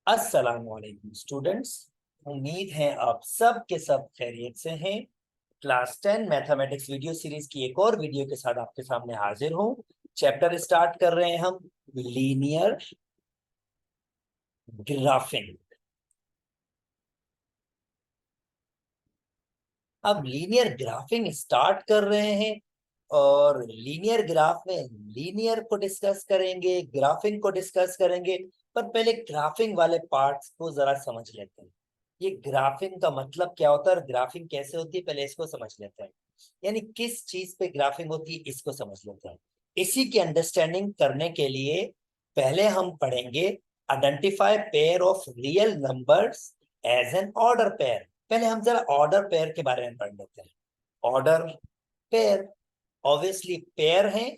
अस्सलाम वालेकुम स्टूडेंट्स। उम्मीद है आप सब के सब खैरियत से हैं। क्लास 10 मैथमेटिक्स वीडियो सीरीज की एक और वीडियो के साथ आपके सामने हाजिर हूँ। चैप्टर स्टार्ट कर रहे हैं हम, लीनियर ग्राफिंग। अब लीनियर ग्राफिंग स्टार्ट कर रहे हैं और लीनियर ग्राफ में लीनियर को डिस्कस करेंगे, ग्राफिंग को डिस्कस करेंगे। पर पहले ग्राफिंग वाले पार्ट्स को जरा समझ लेते हैं। ये ग्राफिंग का मतलब क्या होता है और ग्राफिंग कैसे होती है, पहले इसको समझ लेते हैं। यानी किस चीज पे ग्राफिंग होती है, इसको समझ लेते हैं। इसी की अंडरस्टैंडिंग करने के लिए पहले हम पढ़ेंगे identify pair of real numbers as an order pair. पहले हम जरा ऑर्डर पेयर के बारे में पढ़ लेते हैं। ऑर्डर पेयर, ऑब्वियसली पेयर है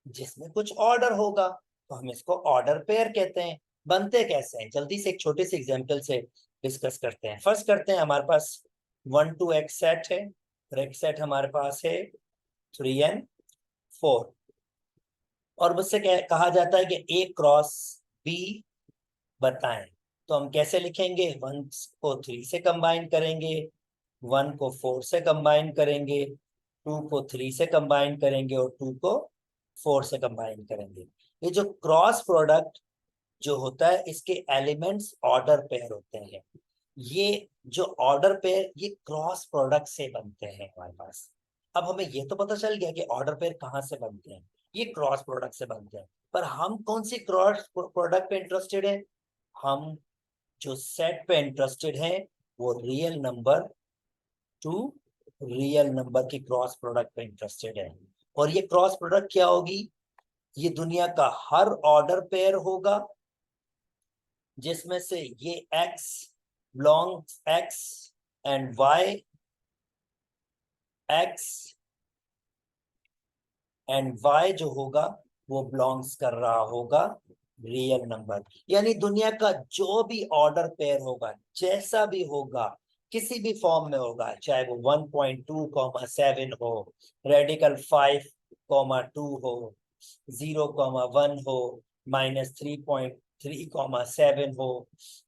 जिसमें कुछ ऑर्डर होगा, तो हम इसको ऑर्डर पेयर कहते हैं। बनते कैसे हैं, जल्दी से एक छोटे से एग्जांपल से डिस्कस करते हैं। फर्स्ट करते हैं, हमारे पास 1 to x सेट है और एक सेट हमारे पास है 3 and 4। और मुझसे कहा जाता है कि A क्रॉस B बताएं। तो हम कैसे लिखेंगे, 1 को 3 से कंबाइन करेंगे, 1 को 4 से कंबाइन करेंगे, 2 को 3 से कंबाइन करेंगे और 2 को 4 से कंबाइन करेंगे। ये जो क्रॉस प्रोडक्ट जो होता है, इसके एलिमेंट्स ऑर्डर पेयर होते हैं। ये जो ऑर्डर पेयर ये क्रॉस प्रोडक्ट से बनते हैं हमारे पास। अब हमें ये तो पता चल गया कि ऑर्डर पेयर कहाँ से बनते हैं, ये क्रॉस प्रोडक्ट से बनते हैं। पर हम कौन सी क्रॉस प्रोडक्ट पे इंटरेस्टेड है, हम जो सेट पे इंटरेस्टेड हैं वो real number two real number की क्रॉस प्रोडक्ट पे इंटरेस्टेड है। और ये क्रॉस प्रोडक्ट क्या होगी, ये दुनिया का हर ऑर्डर पेयर होगा जिसमें से ये x belongs x and y, x and y जो होगा वो बिलोंग्स कर रहा होगा रियल नंबर। यानी दुनिया का जो भी ऑर्डर पेयर होगा, जैसा भी होगा, किसी भी फॉर्म में होगा, चाहे वो 1.2, 7 हो, रेडिकल 5, 2 हो, 0, 1 हो, -3.3, 7 हो,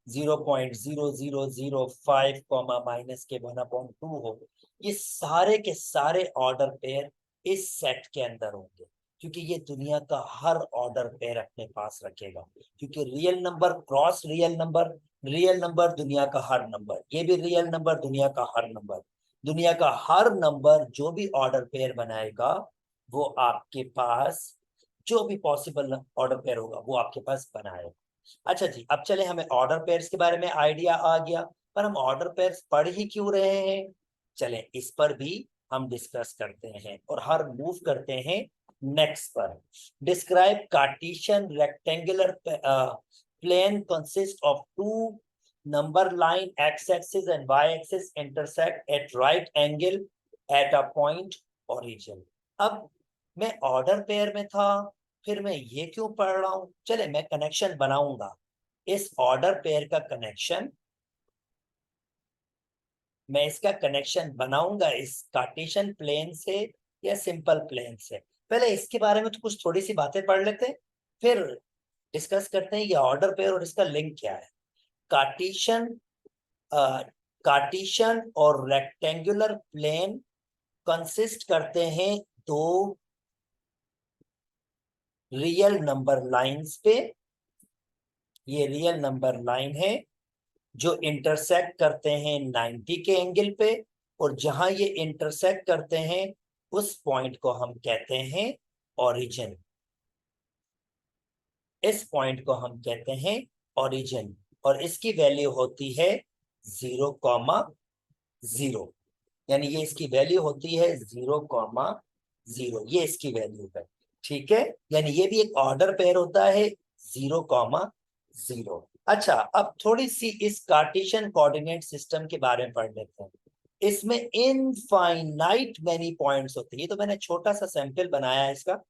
0.0005, -के 1/2 हो, ये सारे के सारे ऑर्डर पेयर इस सेट के अंदर होंगे। क्योंकि ये दुनिया का हर ऑर्डर पेयर अपने पास रखेगा। क्योंकि real number cross real number, real number दुनिया का हर नंबर, ये भी रियल नंबर दुनिया का हर नंबर, दुनिया का हर नंबर जो भी ऑर्डर पेयर बनाएगा वो आपके पास, जो भी पॉसिबल ऑर्डर पेयर होगा वो आपके पास बनाएगा। अच्छा जी, अब चले, हमें ऑर्डर पेयर्स के बारे में आइडिया आ गया, पर हम ऑर्डर पेयर्स पढ़ ही क्यों रहे हैं, चले इस पर भी हम डिस्कस करते हैं और हर मूव करते हैं नेक्स्ट पर। Describe Cartesian rectangular plane consist of two number line, x axis and y axis intersect at right angle at a point origin. अब मैं ऑर्डर पेयर में था, फिर मैं ये क्यों पढ़ रहा हूं, चले मैं कनेक्शन बनाऊंगा। इस ऑर्डर पेयर का कनेक्शन, मैं इसका कनेक्शन बनाऊंगा इस कार्टेशियन प्लेन से या सिंपल प्लेन से। पहले इसके बारे में तो कुछ थोड़ी सी बातें पढ़ लेते हैं, फिर डिस्कस करते हैं ये ऑर्डर पेयर और इसका लिंक क्या है। कार्टेशियन कार्टेशियन और रेक्टेंगुलर प्लेन कंसिस्ट करते हैं दो रियल नंबर लाइंस पे। ये रियल नंबर लाइन है जो इंटरसेक्ट करते हैं 90 के एंगल पे, और जहां ये इंटरसेक्ट करते हैं उस पॉइंट को हम कहते हैं ओरिजिन। इस पॉइंट को हम कहते हैं ओरिजिन, और इसकी वैल्यू होती है 0,0। यानी ये इसकी वैल्यू होती है 0,0, ये इसकी वैल्यू है। ठीक है, यानी ये भी एक ऑर्डर पेयर होता है 0,0। अच्छा, अब थोड़ी सी इस कार्टेशियन कोऑर्डिनेट सिस्टम के बारे में पढ़ लेते हैं। इसमें इनफाइनाइट मैनी पॉइंट्स होते हैं। ये तो मैंने छोटा सा सैंपल बनाया है इसका।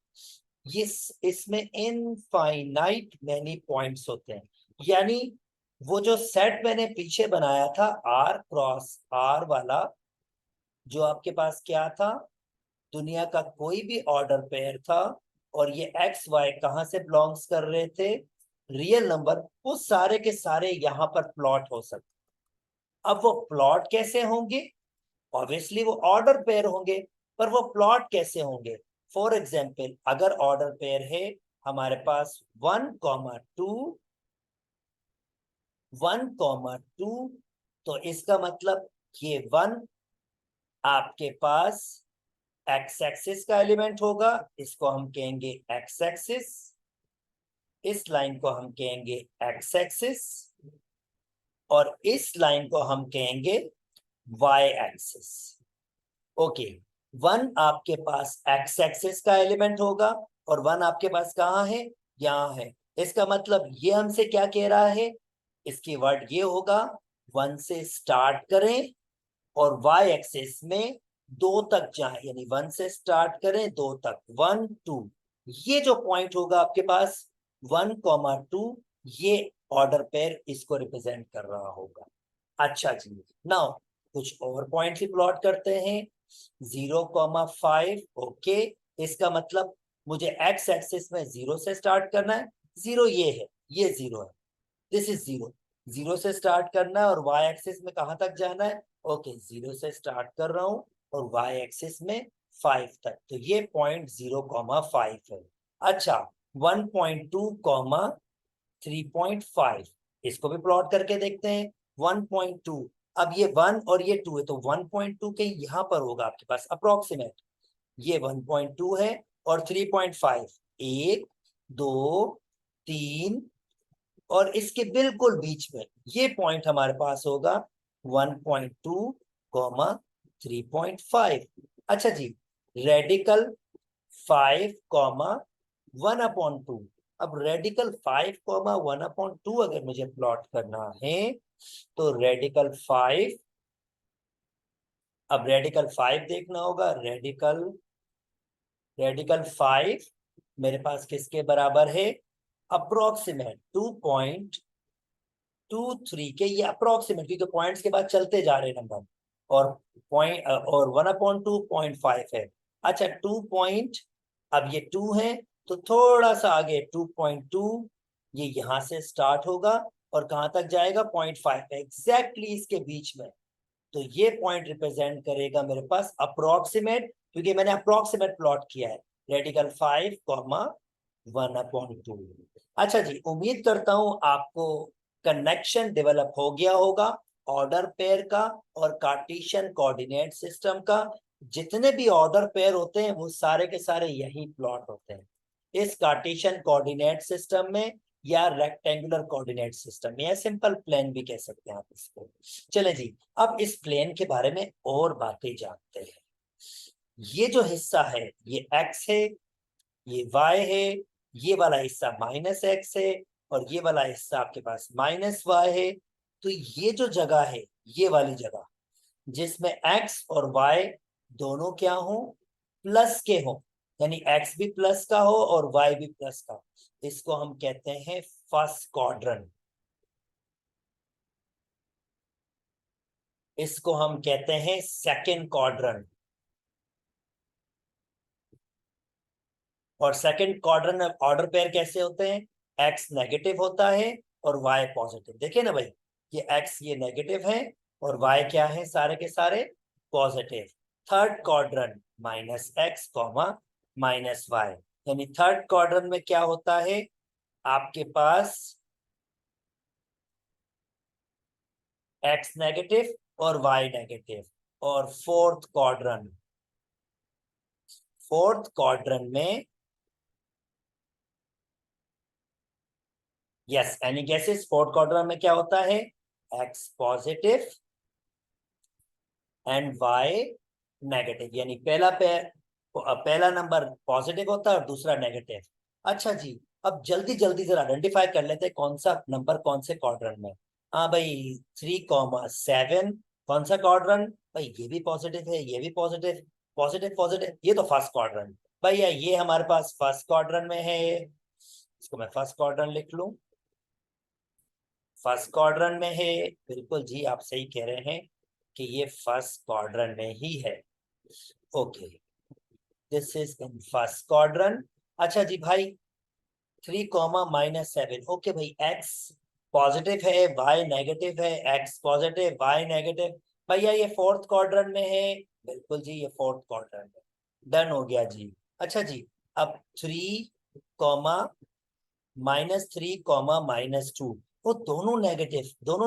ये इसमें इनफाइनाइट मैनी पॉइंट्स होते हैं। यानी वो जो सेट मैंने पीछे बनाया था आर क्रॉस आर वाला, जो आपके पास क्या था, दुनिया का कोई भी ऑर्डर पेयर था, और ये एक्स वाई कहां से बिलोंग्स कर रहे थे, रियल नंबर, वो सारे के सारे यहाँ पर प्लॉट हो सकते। अब वो प्लॉट कैसे होंगे? ऑब्वियसली वो ऑर्डर पेयर होंगे, पर वो प्लॉट कैसे होंगे? फॉर एग्जाम्पल, अगर ऑर्डर पेयर है हमारे पास 1,2, 1,2, तो इसका मतलब ये 1 आपके पास एक्स एक्सिस का एलिमेंट होगा, इसको हम कहेंगे एक्स एक्सिस, इस लाइन को हम कहेंगे एक्स एक्सिस, और इस लाइन को हम कहेंगे वाई एक्सिस। ओके, 1 आपके पास एक्स एक्सिस का एलिमेंट होगा, और 1 आपके पास कहाँ है? यहाँ है। इसका मतलब ये हमसे क्या कह रहा है? इसकी वर्ड ये होगा, 1 से स्टार्ट करें और वाई एक्सिस में 2 तक जाए, यानी 1 से स्टार्ट करें 2 तक, 1 2, ये जो पॉइंट होगा आपके पास 1,2, ये ऑर्डर पेयर इसको रिप्रेजेंट कर रहा होगा। अच्छा जी, नाउ कुछ और पॉइंट ही प्लॉट करते हैं। 0,5, ओके, इसका मतलब मुझे एक्स एक्सिस में 0 से स्टार्ट करना है। 0 ये है, ये 0 है, दिस इज 0। 0 से स्टार्ट करना है और वाई एक्सिस में कहां तक जाना है? ओके, 0 से स्टार्ट कर रहा हूं और वाई एक्सिस में 5 तक, तो ये पॉइंट 0,5 है। अच्छा, 1,2, 3,5, इसको भी प्लॉट करके देखते हैं। 1,2, अब ये 1 और ये 2 है, तो 1,2 के यहाँ पर होगा आपके पास अप्रोक्सीमेट, ये 1,2 है, और 3,5, 1 2 3, और इसके बिल्कुल बीच में ये पॉइंट हमारे पास होगा 1,2, 3,5। अच्छा जी, रेडिकल 5, 1/2। अब रेडिकल 5, 1/2 अगर मुझे प्लॉट करना है, तो रेडिकल 5 देखना होगा। रेडिकल 5 मेरे पास किसके बराबर है? अप्रोक्सीमेट 2.23 के, ये अप्रोक्सीमेट, क्योंकि पॉइंट्स के बाद चलते जा रहे नंबर, और पॉइंट और 1/2 0.5 है। अच्छा, 2 पॉइंट, अब ये 2 है, तो थोड़ा सा आगे 2.2, ये यहां से स्टार्ट होगा और कहां तक जाएगा? 0.5, एग्जैक्टली इसके बीच में। तो ये पॉइंट रिप्रेजेंट करेगा मेरे पास अप्रोक्सीमेट, क्योंकि मैंने अप्रोक्सीमेट प्लॉट किया है। रेडिकल 5, 1/2। अच्छा जी, उम्मीद करता हूं आपको कनेक्शन डेवलप हो गया होगा ऑर्डर पेयर का और कार्टेशियन कोऑर्डिनेट सिस्टम का। जितने भी ऑर्डर पेयर होते हैं वो सारे के सारे यही प्लॉट होते हैं इस कार्टेशियन कोऑर्डिनेट सिस्टम में, या रेक्टेंगुलर कोऑर्डिनेट सिस्टम में, या सिंपल प्लेन भी कह सकते हैं आप इसको। चले जी, अब इस प्लेन के बारे में और बातें जानते हैं। ये जो हिस्सा है ये एक्स है, ये वाई है, ये वाला हिस्सा -x है, और ये वाला हिस्सा आपके पास -y है। तो ये जो जगह है, ये वाली जगह जिसमें x और y दोनों क्या हो? प्लस के हो, यानी x भी प्लस का हो और y भी प्लस का, इसको हम कहते हैं फर्स्ट क्वाड्रेंट। इसको हम कहते हैं सेकंड क्वाड्रेंट। और सेकंड क्वाड्रेंट में ऑर्डर पेयर कैसे होते हैं? एक्स नेगेटिव होता है और वाई पॉजिटिव। देखिए ना भाई, ये एक्स ये नेगेटिव है और वाई क्या है? सारे के सारे positive. Third quadrant -x, -y, यानी थर्ड क्वाड्रेंट में क्या होता है आपके पास? एक्स नेगेटिव और वाई नेगेटिव। और फोर्थ क्वाड्रेंट में, yes, any guesses? Fourth quadrant में क्या होता है? X positive and y negative, यानी पहला नंबर पॉजिटिव होता है और दूसरा नेगेटिव। अच्छा जी, अब जल्दी जल्दी जरा आइडेंटिफाई कर लेते हैं कौन सा नंबर कौन से क्वाड्रेंट में। हाँ भाई, 3,7 कौन सा क्वाड्रेंट? भाई ये भी पॉजिटिव है, ये भी पॉजिटिव, पॉजिटिव पॉजिटिव, ये तो फर्स्ट क्वाड्रेंट। भैया ये हमारे पास फर्स्ट क्वाड्रेंट में है, इसको मैं फर्स्ट क्वाड्रेंट लिख लूं। फर्स्ट क्वाड्रेंट में है, बिल्कुल जी, आप सही कह रहे हैं कि ये फर्स्ट क्वाड्रेंट में ही है। Okay, this is in first quadrant. अच्छा जी भाई, 3, -7। ओके भाई, एक्स पॉजिटिव है, वाई नेगेटिव है, एक्स पॉजिटिव, वाई नेगेटिव। भैया ये फोर्थ क्वाड्रेंट में है। बिल्कुल जी, ये फोर्थ क्वाड्रेंट है। डन हो गया जी। अच्छा जी, अब 3, -3, -2, वो दोनों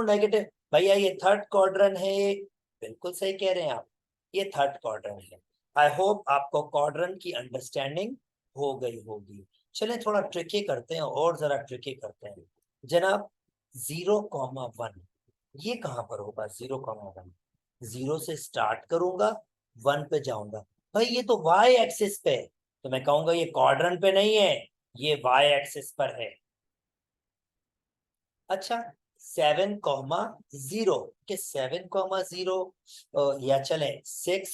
नेगेटिव। भैया ये थर्ड क्वाड्रेंट है। बिल्कुल सही कह रहे हैं आप, ये थर्ड क्वाड्रेंट है। आई होप आपको क्वाड्रेंट की अंडरस्टैंडिंग हो गई होगी। चलें थोड़ा ट्रिकी करते हैं, और जरा ट्रिकी करते हैं जनाब। 0, 1 ये कहाँ पर होगा? 0, 1 जीरो से स्टार्ट करूंगा, 1 पे जाऊंगा। भाई ये तो वाई एक्सिस पे है, तो मैं कहूंगा ये क्वाड्रेंट पे नहीं है, ये वाई एक्सिस पर है। अच्छा, 7, 0 के 7, 0 या चले 6,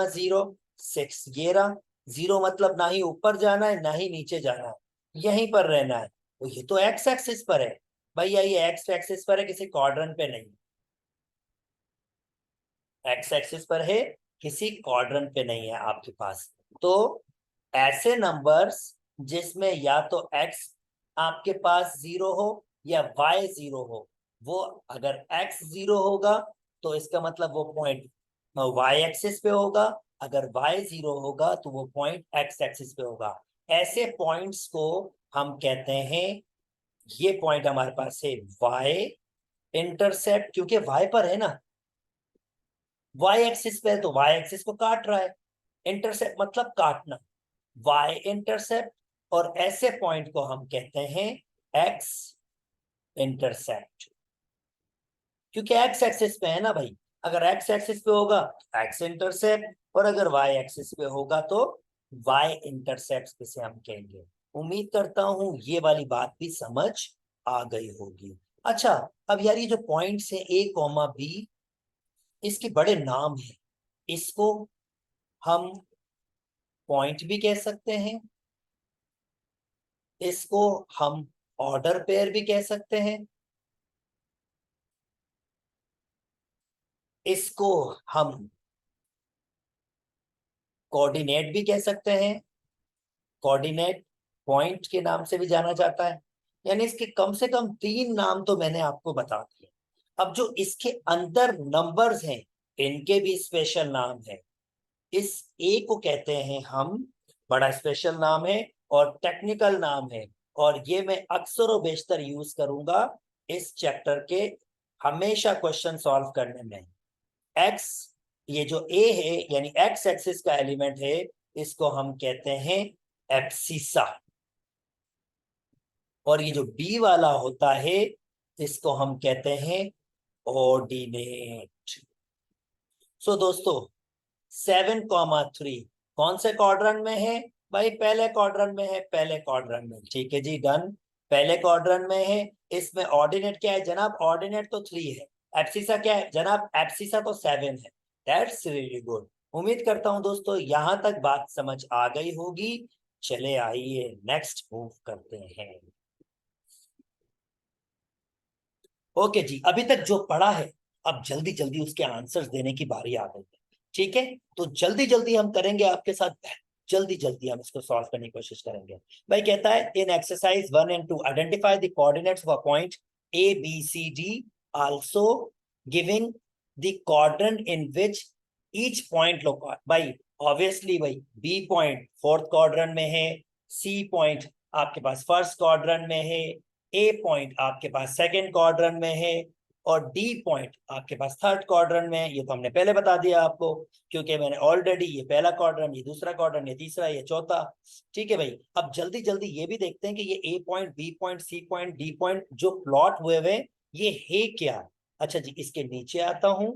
0। 6 ये रहा। 0 मतलब ना ही ऊपर जाना है ना ही नीचे जाना है, यहीं पर रहना है। तो ये तो एक्स एक्सिस पर है। भैया ये एक्स एक्सिस पर है, किसी क्वाड्रेंट पे नहीं। एक्स एक्सिस पर है, किसी क्वाड्रेंट पे नहीं है आपके पास। तो ऐसे नंबर्स जिसमें या तो एक्स आपके पास 0 हो या वाई 0 हो, वो अगर एक्स 0 होगा तो इसका मतलब वो पॉइंट वाई एक्सिस पे होगा। अगर वाई 0 होगा तो वो पॉइंट एक्स एक्सिस पे होगा। ऐसे पॉइंट्स को हम कहते हैं, ये पॉइंट हमारे पास है वाई इंटरसेप्ट, क्योंकि वाई पर है ना, वाई एक्सिस पे है तो वाई एक्सिस को काट रहा है। इंटरसेप्ट मतलब काटना, वाई इंटरसेप्ट। और ऐसे पॉइंट को हम कहते हैं एक्स इंटरसेप्ट, क्योंकि एक्स एक्सिस पे है ना भाई। अगर एक्स एक्सिस पे होगा एक्स इंटरसेप्ट, और अगर वाई एक्सिस पे होगा तो वाई इंटरसेप्ट किसे हम कहेंगे। उम्मीद करता हूं ये वाली बात भी समझ आ गई होगी। अच्छा, अब यार ये जो पॉइंट्स है A, B, इसके बड़े नाम हैं। इसको हम पॉइंट भी कह सकते हैं, इसको हम ऑर्डर पेयर भी कह सकते हैं, इसको हम कोऑर्डिनेट भी कह सकते हैं। कोऑर्डिनेट पॉइंट के नाम से भी जाना जाता है। यानी इसके कम से कम 3 नाम तो मैंने आपको बता दिए। अब जो इसके अंदर नंबर्स हैं, इनके भी स्पेशल नाम है। इस ए को कहते हैं हम, बड़ा स्पेशल नाम है और टेक्निकल नाम है। और ये मैं अक्सर और बेशतर यूज करूंगा इस चैप्टर के हमेशा क्वेश्चन सॉल्व करने में। एक्स, ये जो ए है यानी एक्स एक्सिस का एलिमेंट है, इसको हम कहते हैं एब्सिसा। और ये जो बी वाला होता है, इसको हम कहते हैं ऑर्डिनेट। सो दोस्तों, 7, 3 कौन से क्वाड्रेंट में है? भाई पहले क्वाड्रेंट में है, पहले क्वाड्रेंट में। ठीक है जी, डन। पहले क्वाड्रेंट में है। इसमें ऑर्डिनेट क्या है जनाब? ऑर्डिनेट तो 3 है। एब्सिसा क्या है जनाब? एब्सिसा तो 7 है। That's really good. उम्मीद करता हूं दोस्तों यहां तक बात समझ आ गई होगी। चले आइए नेक्स्ट मूव करते हैं। ओके जी, अभी तक जो पढ़ा है, अब जल्दी जल्दी उसके आंसर्स देने की बारी आ गई है। ठीक है, तो जल्दी जल्दी हम करेंगे आपके साथ, जल्दी जल्दी हम इसको सॉल्व करने की कोशिश करेंगे। भाई कहता है in exercise 1 and 2 identify the coordinates of a point A, B, C, D, also giving the quadrant in which each point locate. भाई ऑब्वियसली भाई, बी पॉइंट फोर्थ क्वाड्रेंट में है, सी पॉइंट आपके पास फर्स्ट क्वाड्रेंट में है, ए point आपके पास second quadrant में है, और डी पॉइंट आपके पास थर्ड क्वाड्रेंट में है। ये तो हमने पहले बता दिया आपको, क्योंकि मैंने ऑलरेडी ये पहला क्वाड्रेंट, ये दूसरा क्वाड्रेंट, ये तीसरा, ये चौथा। ठीक है भाई, अब जल्दी जल्दी ये भी देखते हैं कि ये A point, B point, C point, D point जो प्लॉट हुए हुए, ये है क्या। अच्छा जी, इसके नीचे आता हूं।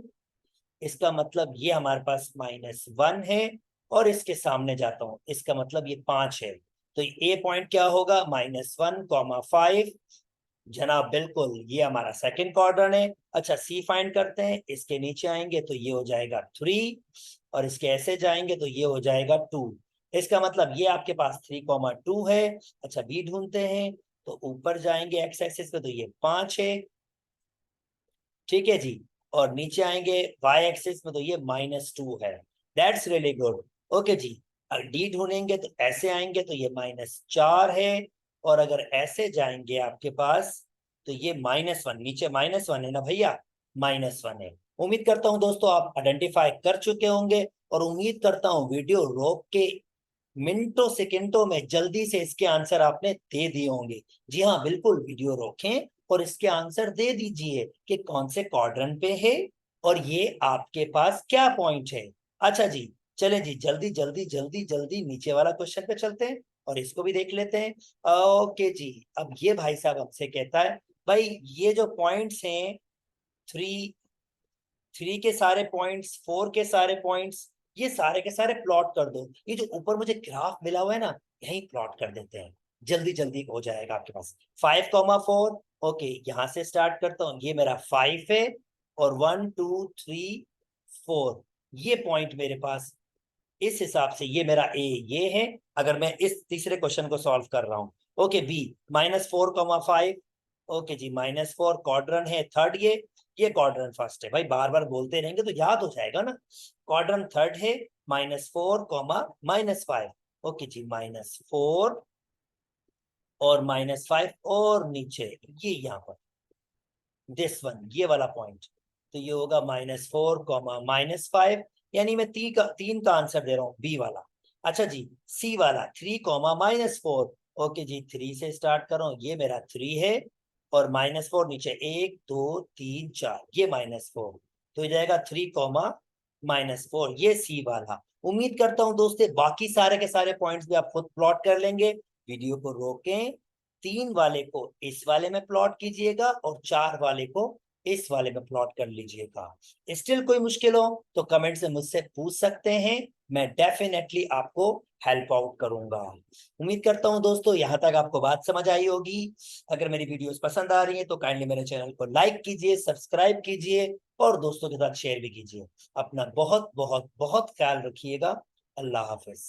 इसका मतलब ये हमारे पास -1 है, और इसके सामने जाता हूं, इसका मतलब ये 5 है। तो ए पॉइंट क्या होगा? -1, 5। जनाब बिल्कुल, ये हमारा सेकंड क्वाड्रेंट है। अच्छा, सी फाइंड करते हैं। इसके नीचे आएंगे तो ये हो जाएगा 3, और इसके ऐसे जाएंगे तो ये हो जाएगा 2। इसका मतलब ये आपके पास 3, 2 है। अच्छा, बी ढूंढते हैं, तो ऊपर जाएंगे एक्स एक्सिस पे तो ये 5 है। ठीक है जी, और नीचे आएंगे वाई एक्सिस में तो ये -2 है। That's really good. Okay ji, D ढूंढेंगे तो ऐसे आएंगे तो ये -4 है, और अगर ऐसे जाएंगे आपके पास तो ये -1, नीचे -1 है ना भैया, -1 है। उम्मीद करता हूं दोस्तों आप आइडेंटिफाई कर चुके होंगे, और उम्मीद करता हूं वीडियो रोक के मिनटों सेकंडों में जल्दी से इसके आंसर आपने दे दिए होंगे। जी हाँ, बिल्कुल वीडियो रोकें और इसके आंसर दे दीजिए कि कौन से क्वाड्रेंट पे है और ये आपके पास क्या पॉइंट है। अच्छा जी, चले जी, जल्दी जल्दी जल्दी जल्दी नीचे वाला क्वेश्चन पे चलते हैं और इसको भी देख लेते हैं। ओके जी, अब ये भाई साहब हमसे कहता है, भाई ये जो पॉइंट्स हैं, 3 के सारे पॉइंट्स, 4 के सारे पॉइंट्स, ये सारे के सारे प्लॉट कर दो। ये जो ऊपर मुझे ग्राफ मिला हुआ है ना, यही प्लॉट कर देते हैं, जल्दी जल्दी हो जाएगा आपके पास। 5,4, ओके, यहाँ से स्टार्ट करता हूँ। ये मेरा 5 है और 1 2 3 4 ये पॉइंट मेरे पास, इस हिसाब से ये मेरा ए ये है, अगर मैं इस तीसरे क्वेश्चन को सॉल्व कर रहा हूँ। ओके, बी -4,5, ओके जी, -4 क्वाड्रेंट है थर्ड, ये क्वाड्रेंट फर्स्ट है। भाई बार बार बोलते रहेंगे तो याद हो जाएगा ना। क्वाड्रेंट थर्ड है, -4, -5, ओके जी, -4 और -5 और नीचे ये यहाँ पर दिस वन, ये वाला पॉइंट, तो ये होगा -4, -5, यानी मैं तीन का आंसर दे रहा हूँ, बी वाला। अच्छा जी, सी वाला 3, -4, ओके जी, 3 से स्टार्ट कर रहा हूँ, ये मेरा 3 है और -4 नीचे 1 2 3 4, ये -4, तो ये जाएगा 3, -4, ये सी वाला। उम्मीद करता हूँ दोस्तों बाकी सारे के सारे पॉइंट्स भी आप खुद प्लॉट कर लेंगे। वीडियो को रोकें, 3 वाले को इस वाले में प्लॉट कीजिएगा और 4 वाले को इस वाले में प्लॉट कर लीजिएगा। स्टिल कोई मुश्किल हो तो कमेंट से मुझसे पूछ सकते हैं, मैं डेफिनेटली आपको हेल्प आउट करूंगा। उम्मीद करता हूं दोस्तों यहाँ तक आपको बात समझ आई होगी। अगर मेरी वीडियोस पसंद आ रही है तो काइंडली मेरे चैनल को लाइक कीजिए, सब्सक्राइब कीजिए और दोस्तों के साथ शेयर भी कीजिए। अपना बहुत बहुत बहुत ख्याल रखिएगा। अल्लाह हाफिज।